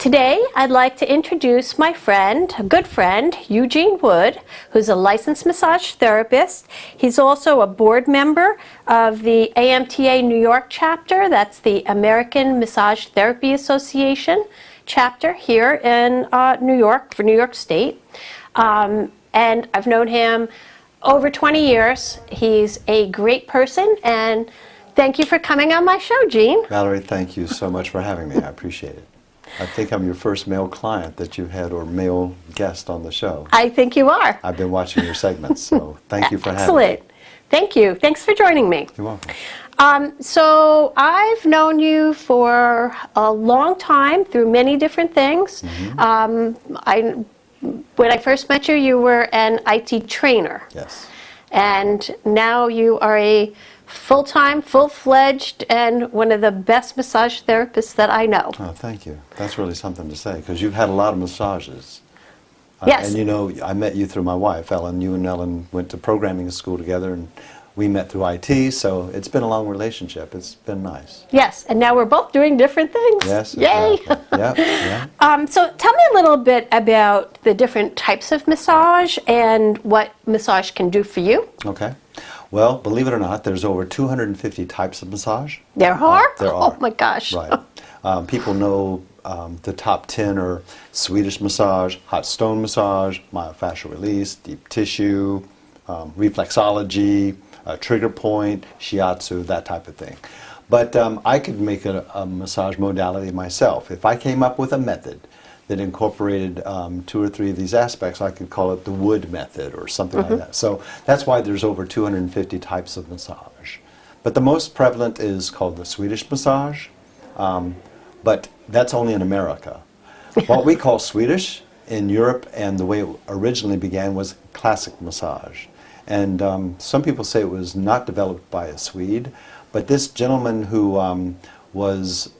Today, I'd like to introduce my friend, a good friend, Eugene Wood, who's a licensed massage therapist. He's also a board member of the AMTA New York chapter. That's the American Massage Therapy Association chapter here in New York, for New York State. And I've known him over 20 years. He's a great person, and thank you for coming on my show, Gene. Valerie, thank you so much for having me. I appreciate it. I think I'm your first male client that you've had, or male guest on the show. I think you are. I've been watching your segments, so thank you for having me. Excellent. Thank you. Thanks for joining me. You're welcome. So I've known you for a long time through many different things. When I first met you, you were an IT trainer. Yes. And now you are a full-time, full-fledged, and one of the best massage therapists that I know. Oh, thank you. That's really something to say, because you've had a lot of massages. Yes. And you know, I met you through my wife, Ellen. You and Ellen went to programming school together, and we met through IT, so it's been a long relationship. It's been nice. Yes, and now we're both doing different things. Yes. Yay! Exactly. Yeah. So tell me a little bit about the different types of massage and what massage can do for you. Okay. Well, believe it or not, there's over 250 types of massage. There are? There are. Oh my gosh. Right. People know the top 10 are Swedish massage, hot stone massage, myofascial release, deep tissue, reflexology, trigger point, shiatsu, that type of thing. But I could make a massage modality myself. If I came up with a method that incorporated 2 or 3 of these aspects, I could call it the Wood method or something like that. So that's why there's over 250 types of massage. But the most prevalent is called the Swedish massage, but that's only in America. What we call Swedish in Europe, and the way it originally began, was classic massage. And some people say it was not developed by a Swede, but this gentleman who was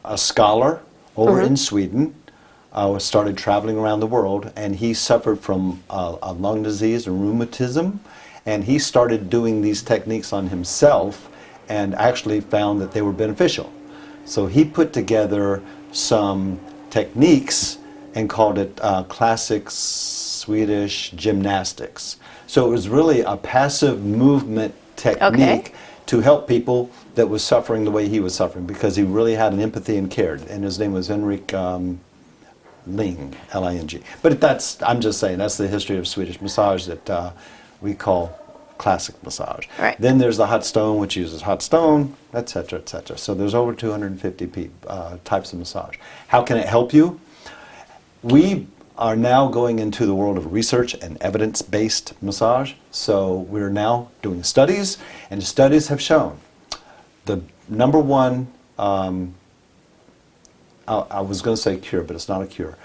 a scholar over in Sweden, started traveling around the world, and he suffered from a lung disease and rheumatism, and he started doing these techniques on himself and actually found that they were beneficial. So he put together some techniques and called it classic Swedish gymnastics. So it was really a passive movement technique to help people that was suffering the way he was suffering, because he really had an empathy and cared. And his name was Henrik Ling, L-I-N-G. But that's, I'm just saying, that's the history of Swedish massage that we call classic massage. Right. Then there's the hot stone, which uses hot stone, etc., etc. So there's over 250 types of massage. How can it help you? We are now going into the world of research and evidence-based massage. So we're now doing studies, and studies have shown the number one, I was going to say cure, but it's not a cure.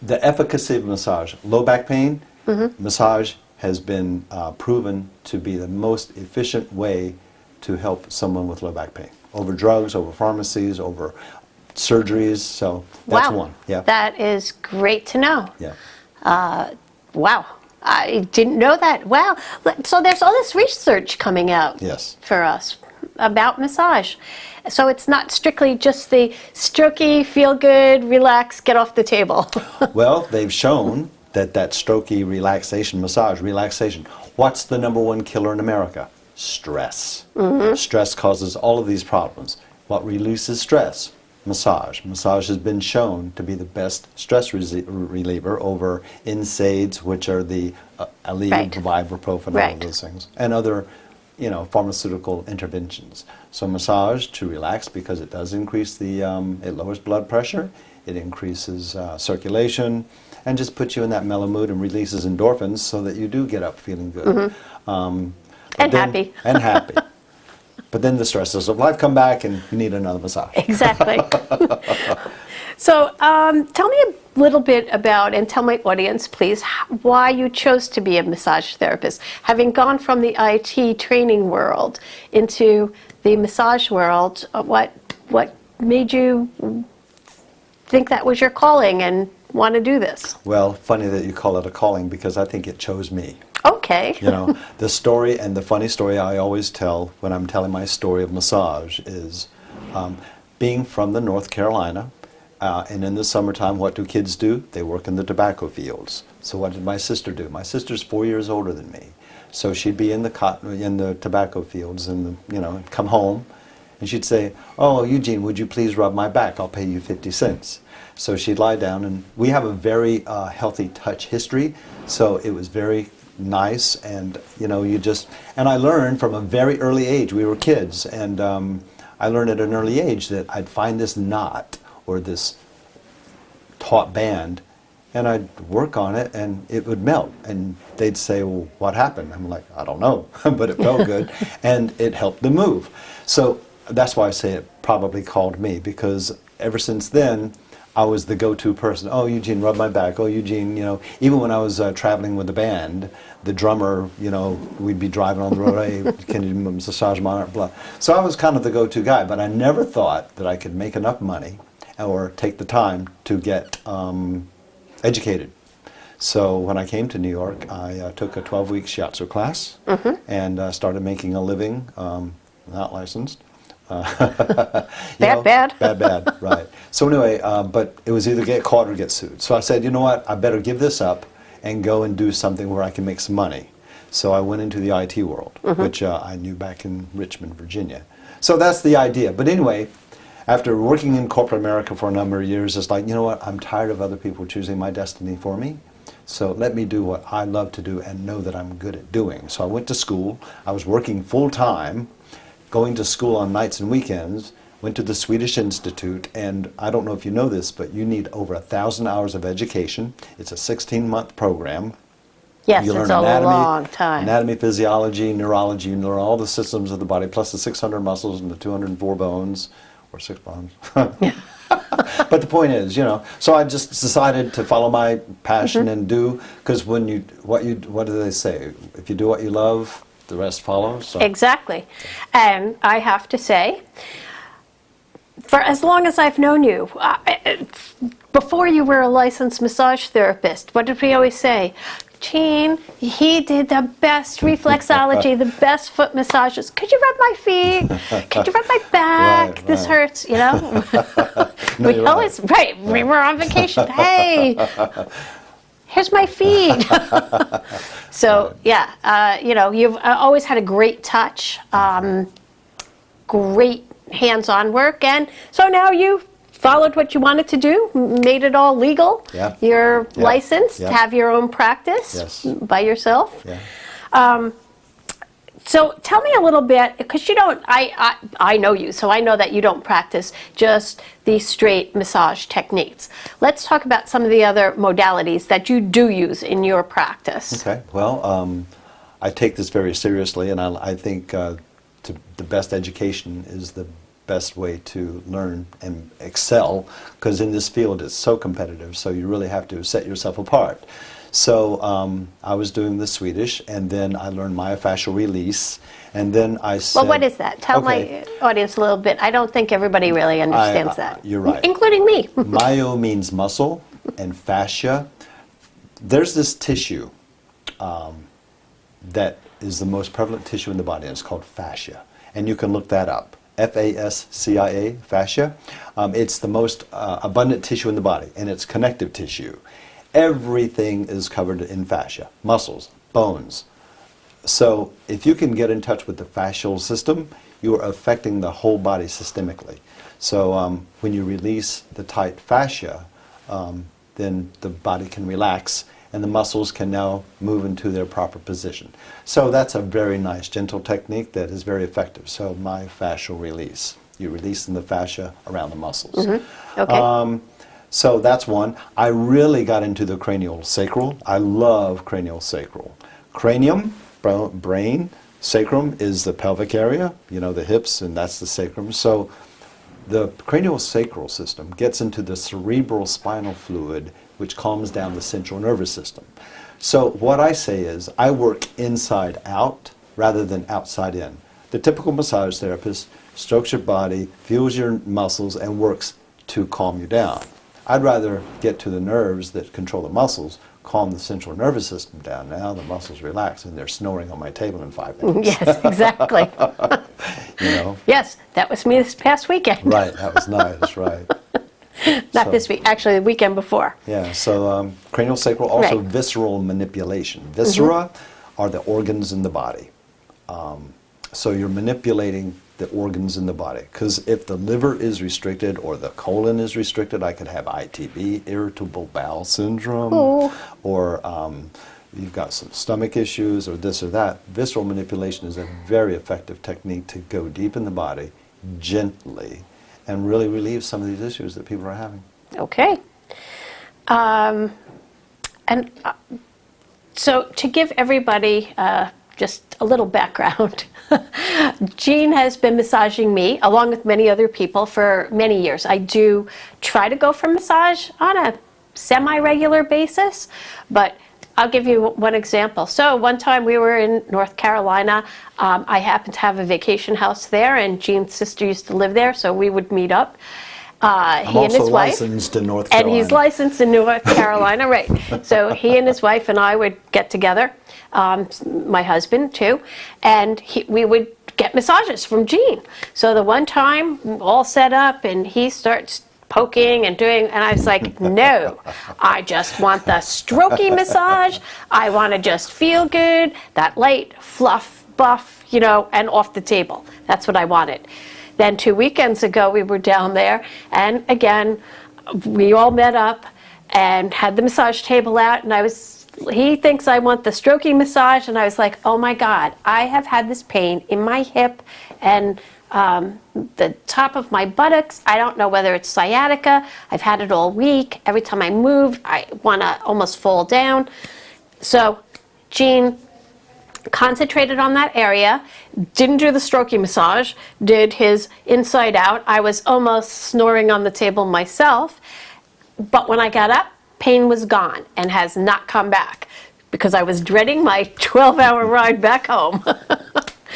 The efficacy of massage, low back pain, massage has been proven to be the most efficient way to help someone with low back pain. Over drugs, over pharmacies, over surgeries, so that's one. Yeah. That is great to know. Yeah. Wow. I didn't know that. Wow. So there's all this research coming out for us about massage. So it's not strictly just the strokey, feel good, relax, get off the table. Well, they've shown that strokey relaxation massage, what's the number one killer in America? Stress. Stress causes all of these problems. What releases stress? Massage. Massage has been shown to be the best stress reliever over NSAIDs, which are the Aleve, ibuprofen, all of those things, and other, pharmaceutical interventions. So massage to relax, because it does increase the, it lowers blood pressure, it increases circulation, and just puts you in that mellow mood and releases endorphins so that you do get up feeling good. And happy. And happy. But then the stresses of life come back, and you need another massage. Exactly. So tell me a little bit about, and tell my audience, please, why you chose to be a massage therapist. Having gone from the IT training world into the massage world, what made you think that was your calling and want to do this? Well, funny that you call it a calling, because I think it chose me. Okay. The story, and the funny story I always tell when I'm telling my story of massage is, being from the North Carolina, and in the summertime, what do kids do? They work in the tobacco fields. So what did my sister do? My sister's 4 years older than me. So she'd be in the tobacco fields and, come home, and she'd say, "Oh, Eugene, would you please rub my back? I'll pay you 50 cents. So she'd lie down, and we have a very healthy touch history, so it was very nice, and and I learned from a very early age. We were kids, and I learned at an early age that I'd find this knot or this taut band, and I'd work on it, and it would melt, and they'd say, "Well, what happened?" I'm like, "I don't know," but it felt good, and it helped the move. So that's why I say it probably called me, because ever since then, I was the go-to person. "Oh, Eugene, rub my back. Oh, Eugene," even when I was traveling with the band, the drummer, we'd be driving on the road, "Hey, can you massage my arm?" Blah. So I was kind of the go-to guy, but I never thought that I could make enough money or take the time to get educated. So when I came to New York, I took a 12-week shiatsu class and started making a living, not licensed. Bad. Bad, right. So anyway, but it was either get caught or get sued. So I said, you know what, I better give this up and go and do something where I can make some money. So I went into the IT world, which I knew back in Richmond, Virginia. So that's the idea. But anyway, after working in corporate America for a number of years, it's like, you know what, I'm tired of other people choosing my destiny for me. So let me do what I love to do and know that I'm good at doing. So I went to school. I was working full-time, going to school on nights and weekends, went to the Swedish Institute, and I don't know if you know this, but you need over 1,000 hours of education. It's a 16-month program. Yes, You learn it's a anatomy, long time. Anatomy, physiology, neurology. You learn all the systems of the body, plus the 600 muscles and the 204 bones, or 6 bones. But the point is, so I just decided to follow my passion and do, because what do they say? If you do what you love, the rest follows. So. Exactly. And I have to say, for as long as I've known you, before you were a licensed massage therapist, what did we always say? Gene, he did the best reflexology, the best foot massages. Could you rub my feet? Could you rub my back? Right, this right. hurts, No, we you're always, right, we were on vacation. Hey, here's my feet. So, yeah, you've always had a great touch, great hands-on work, and so now you've followed what you wanted to do, made it all legal. Yeah. You're licensed, Yeah. have your own practice by yourself. Yeah. So tell me a little bit, because you don't, I know you, so I know that you don't practice just these straight massage techniques. Let's talk about some of the other modalities that you do use in your practice. Okay. Well, I take this very seriously, and I think the best education is the best way to learn and excel, because in this field it's so competitive, so you really have to set yourself apart. So I was doing the Swedish, and then I learned myofascial release, and then I said... Well, what is that? Tell my audience a little bit. I don't think everybody really understands that. You're right. Including me. Myo means muscle, and fascia. There's this tissue that is the most prevalent tissue in the body, and it's called fascia. And you can look that up. Fascia, fascia. It's the most abundant tissue in the body, and it's connective tissue. Everything is covered in fascia, muscles, bones. So if you can get in touch with the fascial system, you are affecting the whole body systemically. So when you release the tight fascia, then the body can relax, and the muscles can now move into their proper position. So that's a very nice, gentle technique that is very effective. So myofascial release. You release in the fascia around the muscles. Okay. So that's one. I really got into the cranial sacral. I love cranial sacral. Cranium, brain, sacrum is the pelvic area, the hips, and that's the sacrum. So the cranial sacral system gets into the cerebral spinal fluid, which calms down the central nervous system. So what I say is I work inside out rather than outside in. The typical massage therapist strokes your body, feels your muscles, and works to calm you down. I'd rather get to the nerves that control the muscles, calm the central nervous system down. Now the muscles relax, and they're snoring on my table in 5 minutes. Yes, exactly. You know? Yes, that was me this past weekend. Right, that was nice, right. Not So- this week, actually the weekend before. Yeah, so cranial sacral, also Right. visceral manipulation. Viscera are the organs in the body. So you're manipulating the organs in the body. Because if the liver is restricted or the colon is restricted, I could have ITB, irritable bowel syndrome, or you've got some stomach issues or this or that. Visceral manipulation is a very effective technique to go deep in the body, gently, and really relieve some of these issues that people are having. Okay. And so to give everybody just a little background, Jean has been massaging me, along with many other people, for many years. I do try to go for massage on a semi-regular basis, but I'll give you one example. So one time we were in North Carolina. I happened to have a vacation house there, and Jean's sister used to live there, so we would meet up. I'm He and his also wife. licensed in North And Carolina. he's licensed in North Carolina, right. So he and his wife and I would get together, my husband too, and we would get massages from Gene. So the one time, all set up, and he starts poking and doing, and I was like, no, I just want the strokey massage. I want to just feel good, that light fluff, buff, you know, and off the table. That's what I wanted. Then 2 weekends ago, we were down there, and again, we all met up and had the massage table out, and he thinks I want the stroking massage, and I was like, oh my God, I have had this pain in my hip and the top of my buttocks. I don't know whether it's sciatica. I've had it all week. Every time I move, I want to almost fall down. So Gene concentrated on that area, didn't do the stroking massage, did his inside out. I was almost snoring on the table myself, but when I got up, pain was gone and has not come back because I was dreading my 12-hour ride back home.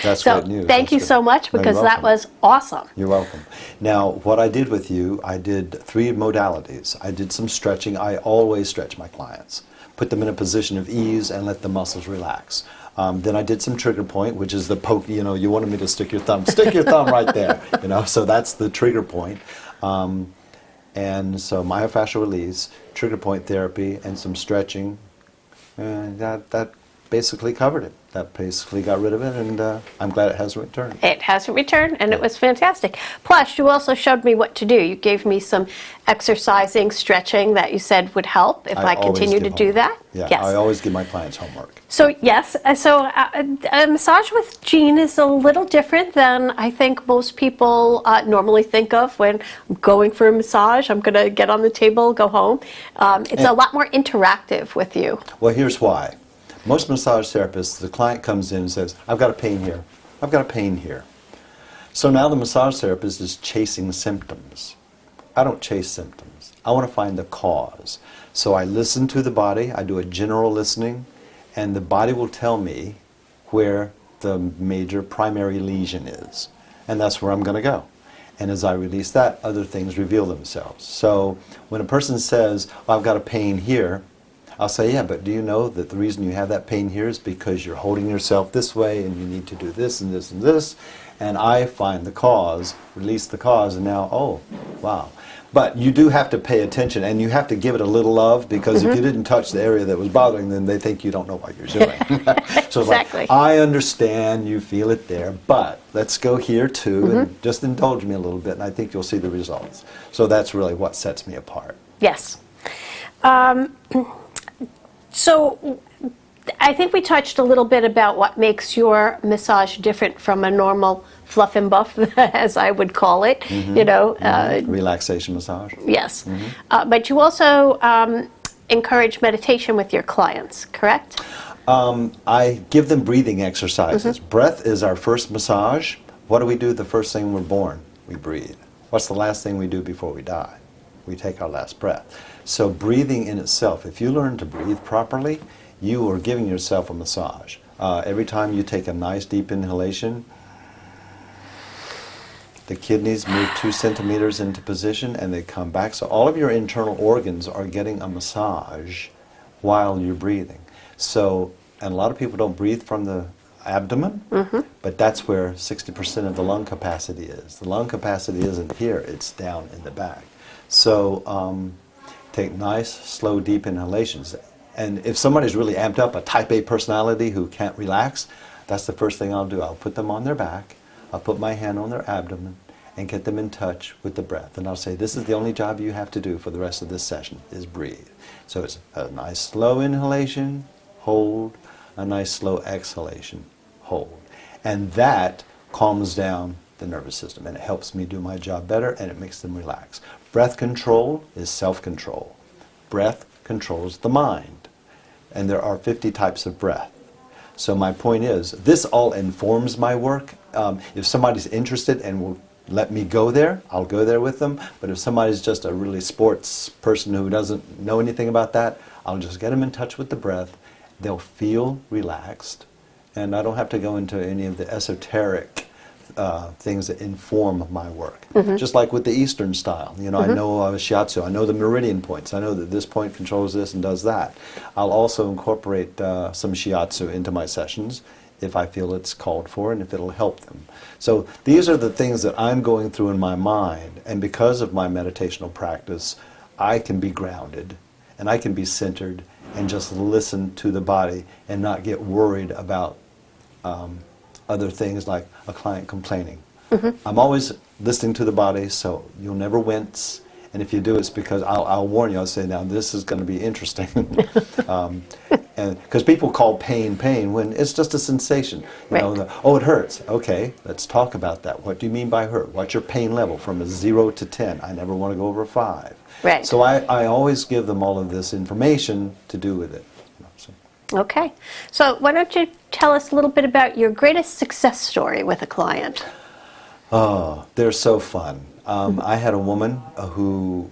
That's So great news. thank That's you good. so much, No, you're because that welcome. was awesome. You're welcome. Now, what I did with you, I did 3 modalities. I did some stretching. I always stretch my clients. Put them in a position of ease and let the muscles relax. Then I did some trigger point, which is the poke, you know, you wanted me to stick your thumb right there, you know, so that's the trigger point. And so myofascial release, trigger point therapy, and some stretching, and that basically covered it. That basically got rid of it, and I'm glad it hasn't returned. It hasn't returned, and it was fantastic. Plus, you also showed me what to do. You gave me some exercising, stretching that you said would help if I always continue to give do homework. that. Yeah, Yes. I always give my clients homework. So yes, a massage with Gene is a little different than I think most people normally think of when I'm going for a massage. I'm going to get on the table, go home. It's a lot more interactive with you. Well, here's why. Most massage therapists, the client comes in and says, I've got a pain here. I've got a pain here. So now the massage therapist is chasing symptoms. I don't chase symptoms. I want to find the cause. So I listen to the body. I do a general listening, and the body will tell me where the major primary lesion is. And that's where I'm going to go. And as I release that, other things reveal themselves. So when a person says, I've got a pain here, I'll say, yeah, but do you know that the reason you have that pain here is because you're holding yourself this way and you need to do this and this and this. And I find the cause, release the cause, and now, oh, wow. But you do have to pay attention, and you have to give it a little love, because if you didn't touch the area that was bothering them, they think you don't know what you're doing. So it's Exactly. like, I understand you feel it there, but let's go here too, and just indulge me a little bit, and I think you'll see the results. So that's really what sets me apart. Yes. So I think we touched a little bit about what makes your massage different from a normal fluff and buff, as I would call it, you know. Relaxation massage. Yes. But you also encourage meditation with your clients, correct? I give them breathing exercises. Breath is our first massage. What do we do the first thing we're born? We breathe. What's the last thing we do before we die? We take our last breath. So breathing in itself, if you learn to breathe properly, you are giving yourself a massage. Every time you take a nice deep inhalation, the kidneys move 2 centimeters into position and they come back. So all of your internal organs are getting a massage while you're breathing. So, and a lot of people don't breathe from the abdomen, but that's where 60% of the lung capacity is. The lung capacity isn't here, it's down in the back. So take nice, slow, deep inhalations. And if somebody's really amped up, a type A personality who can't relax, that's the first thing I'll do. I'll put them on their back, I'll put my hand on their abdomen, and get them in touch with the breath. And I'll say, this is the only job you have to do for the rest of this session, is breathe. So it's a nice slow inhalation, hold, a nice slow exhalation, hold. And that calms down the nervous system, and it helps me do my job better, and it makes them relax. Breath control is self-control. Breath controls the mind. And there are 50 types of breath. So my point is, this all informs my work. If somebody's interested and will let me go there, I'll go there with them. But if somebody's just a really sports person who doesn't know anything about that, I'll just get them in touch with the breath. They'll feel relaxed. And I don't have to go into any of the esoteric things that inform my work. Just like with the Eastern style. You know, I know shiatsu, I know the meridian points, I know that this point controls this and does that. I'll also incorporate some shiatsu into my sessions if I feel it's called for and if it'll help them. So these are the things that I'm going through in my mind, and because of my meditational practice, I can be grounded and I can be centered and just listen to the body and not get worried about other things like a client complaining. I'm always listening to the body, so you'll never wince. And if you do, it's because I'll warn you. I'll say, now this is going to be interesting. And because people call pain pain when it's just a sensation. You know, oh, it hurts. Okay, let's talk about that. What do you mean by hurt? What's your pain level from a 0 to 10? I never want to go over a 5. Right. So I always give them all of this information to do with it. Okay. So why don't you tell us a little bit about your greatest success story with a client? Oh, they're so fun. I had a woman who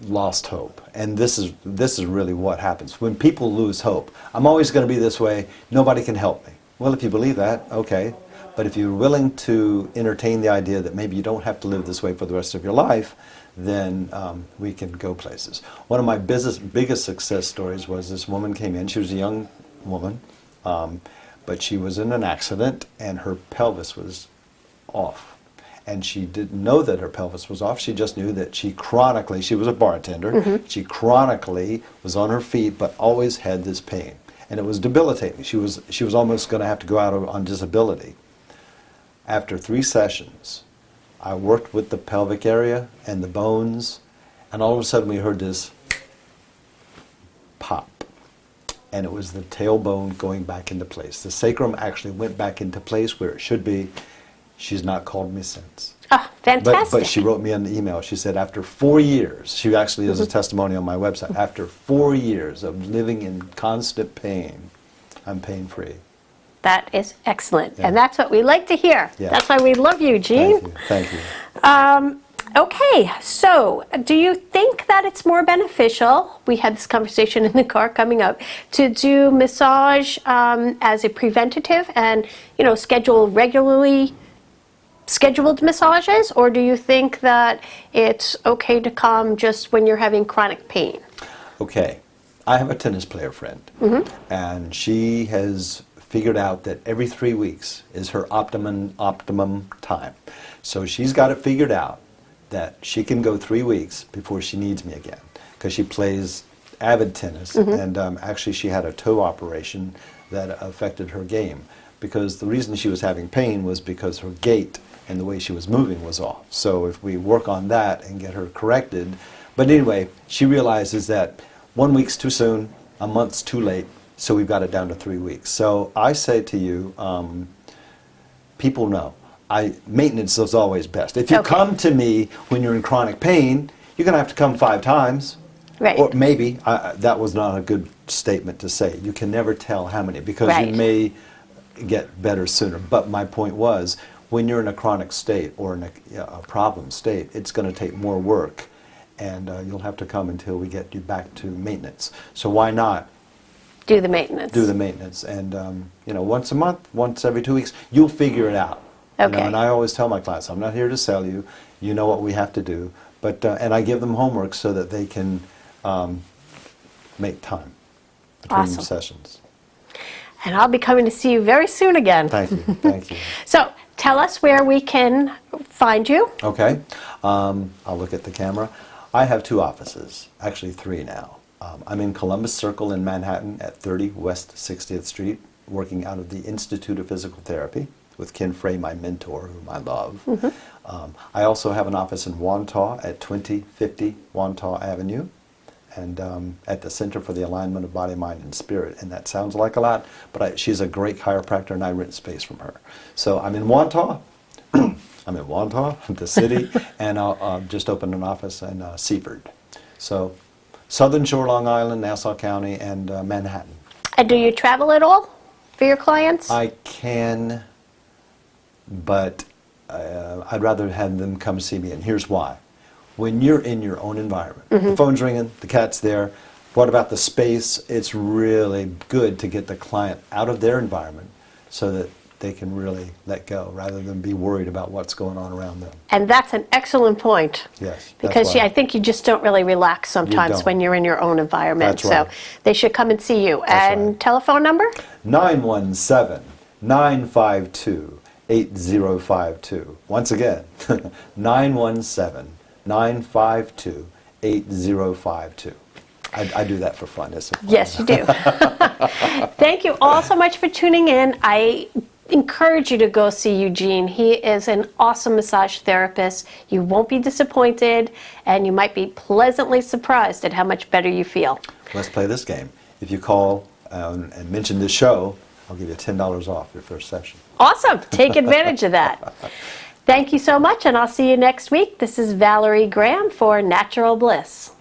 lost hope, and this is really what happens when people lose hope. I'm always going to be this way. Nobody can help me. Well, if you believe that, okay. But if you're willing to entertain the idea that maybe you don't have to live this way for the rest of your life, then we can go places. One of my biggest success stories was this woman came in. She was a young woman, but she was in an accident, and her pelvis was off. And she didn't know that her pelvis was off. She just knew that she was a bartender, she chronically was on her feet, but always had this pain. And it was debilitating. She was almost going to have to go out on disability. After 3 sessions, I worked with the pelvic area and the bones, and all of a sudden we heard this pop. And it was the tailbone going back into place. The sacrum actually went back into place where it should be. She's not called me since. Oh, fantastic. But she wrote me an email. She said after 4 years, she actually has a testimony on my website, after 4 years of living in constant pain, I'm pain-free. That is excellent. Yeah. And that's what we like to hear. Yeah. That's why we love you, Eugene. Thank you. Okay, so do you think that it's more beneficial, we had this conversation in the car coming up, to do massage as a preventative and, you know, schedule regularly scheduled massages, or do you think that it's okay to come just when you're having chronic pain? Okay, I have a tennis player friend, and she has figured out that every 3 weeks is her optimum time. So she's got it figured out that she can go 3 weeks before she needs me again, because she plays avid tennis, and actually she had a toe operation that affected her game, because the reason she was having pain was because her gait and the way she was moving was off. So if we work on that and get her corrected, but anyway, she realizes that 1 week's too soon, a month's too late, so we've got it down to 3 weeks. So I say to you, people know, maintenance is always best. If you come to me when you're in chronic pain, you're going to have to come 5 times. Right. Or maybe, that was not a good statement to say. You can never tell how many, because you may get better sooner. But my point was, when you're in a chronic state or in a problem state, it's going to take more work, and you'll have to come until we get you back to maintenance. So why not do the maintenance? Do the maintenance, and you know, once a month, once every 2 weeks, you'll figure it out. Okay. You know, and I always tell my clients, I'm not here to sell you. You know what we have to do, but and I give them homework so that they can make time between sessions. And I'll be coming to see you very soon again. Thank you. Thank you. So tell us where we can find you. Okay. I'll look at the camera. I have 2 offices, actually 3 now. I'm in Columbus Circle in Manhattan at 30 West 60th Street, working out of the Institute of Physical Therapy with Ken Frey, my mentor, whom I love. I also have an office in Wantagh at 2050 Wantagh Avenue, and at the Center for the Alignment of Body, Mind, and Spirit. And that sounds like a lot, but she's a great chiropractor, and I rent space from her. So I'm in Wantagh. I'm in Wantagh, the city, and I'll just opened an office in Seaford. So Southern Shore, Long Island, Nassau County, and Manhattan. And do you travel at all for your clients? I can, but I'd rather have them come see me, and here's why. When you're in your own environment, the phone's ringing, the cat's there, what about the space? It's really good to get the client out of their environment so that they can really let go rather than be worried about what's going on around them. And that's an excellent point. Yes. Because I think you just don't really relax sometimes when you're in your own environment. That's right. So they should come and see you. That's and right. telephone number? 917-952-8052. Once again, 917-952-8052. I do that for fun. It's fun. Yes, you do. Thank you all so much for tuning in. I encourage you to go see Eugene. He is an awesome massage therapist. You won't be disappointed, and you might be pleasantly surprised at how much better you feel. Let's play this game. If you call and mention this show, I'll give you $10 off your first session. Awesome. Take advantage of that. Thank you so much, and I'll see you next week. This is Valerie Graham for Natural Bliss.